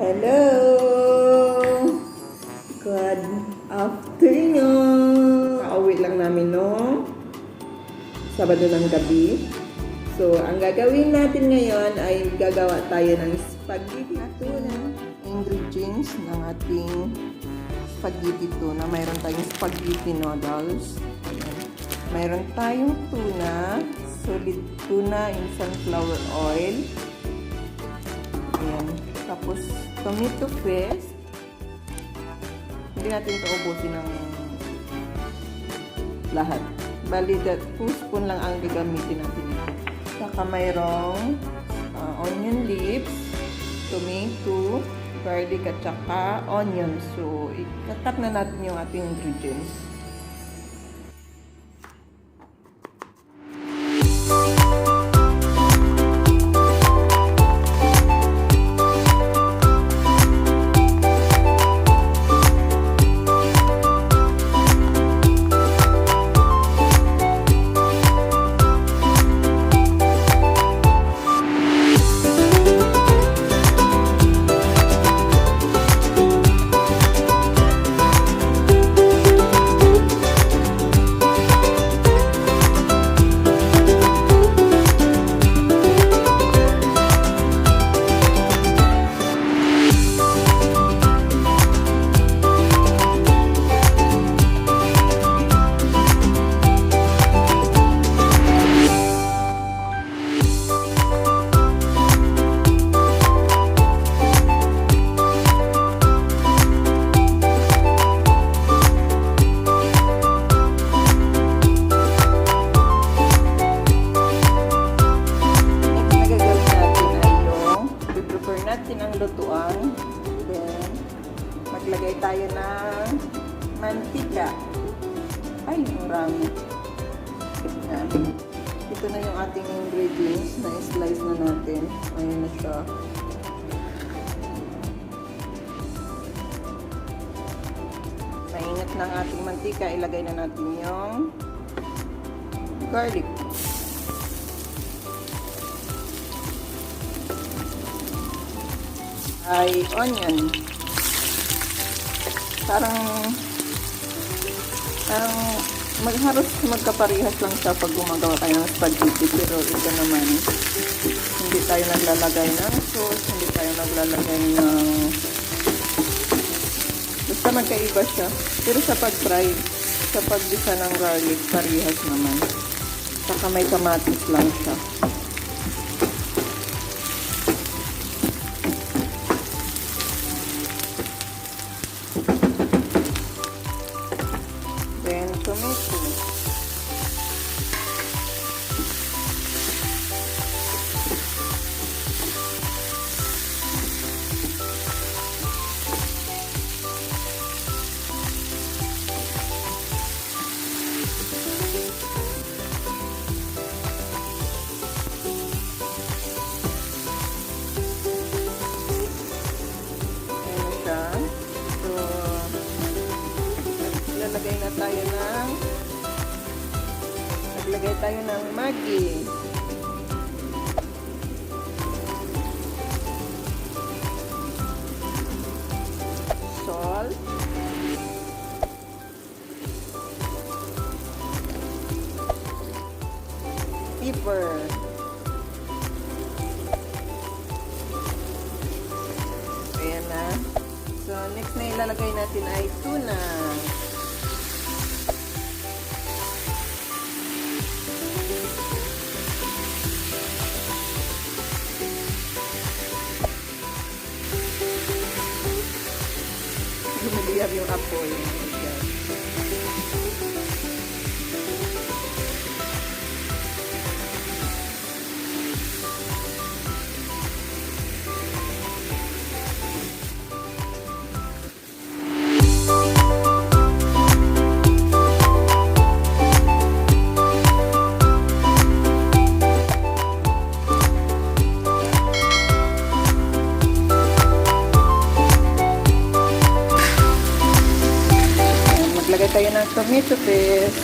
Hello! Good afternoon! Kauwi lang namin no Sabado ng gabi. So, ang gagawin natin ngayon ay gagawa tayo ng spaghetti tuna. Ingredients ng ating spaghetti tuna. Mayroon tayong spaghetti noodles. Ayan. Mayroon tayong tuna, solid tuna in sunflower oil. Ayan. Tapos, tomato paste. Hindi natin ito ubusin ng lahat. Bali, 2 spoon lang ang gagamitin natin. Saka mayroong onion leaves, tomato, garlic at saka onion. So, ikakat na natin yung ating ingredients. Lutuan. Then, maglagay tayo ng mantika. Ay, marami. Yan. Ito na yung ating ingredients na slice na natin. Ayan na siya. Mainit ng ating mantika. Ilagay na natin yung garlic. Ay onion. Parang magharos magkaparehas lang siya pag gumagawa tayo ng spaghetti, pero ito naman hindi tayo naglalagay ng sauce, hindi tayo naglalagay ng basta magkaiba siya, pero sa pag-fry, sa paggisa ng garlic, parehas naman, saka may kamatis lang siya. Tomato. Ayan siya. So, lalagay na tayo ng naglagay tayo ng Maggi. Salt. Pepper. Ayan na. So, next na ilalagay natin ay tuna. Lumiliyab yung apoy. Maglagay tayo ng tomato paste.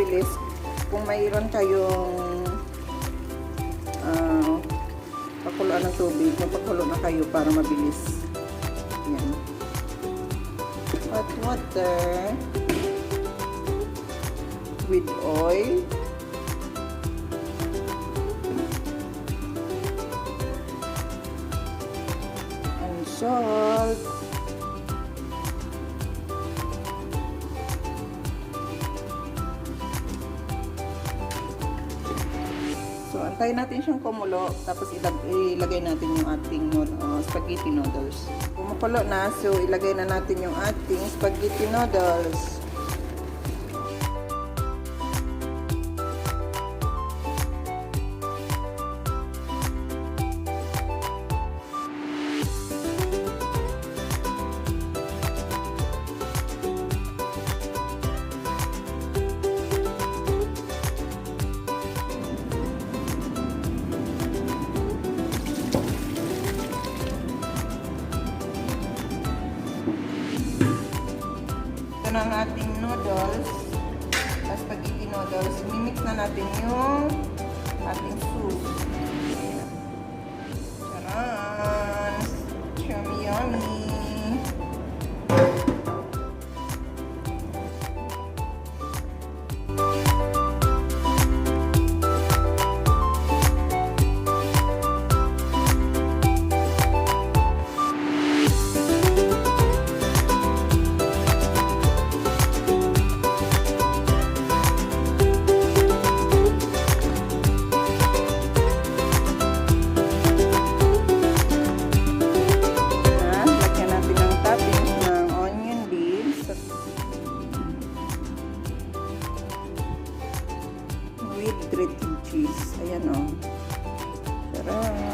mabilis, kung mayroon kayong pakuluan ng tubig, mapakulo na kayo para mabilis. Yan. Hot water with oil. And salt. So, antayin natin siyang kumulo, tapos ilagay natin yung ating spaghetti noodles. Kumukulo na, so ilagay na natin yung ating spaghetti noodles. Ito na ang ating noodles, spaghetti noodles. Mimix na natin yung ating soup. Charan! Yummy, yummy! With grated cheese. Ayan o. Tara!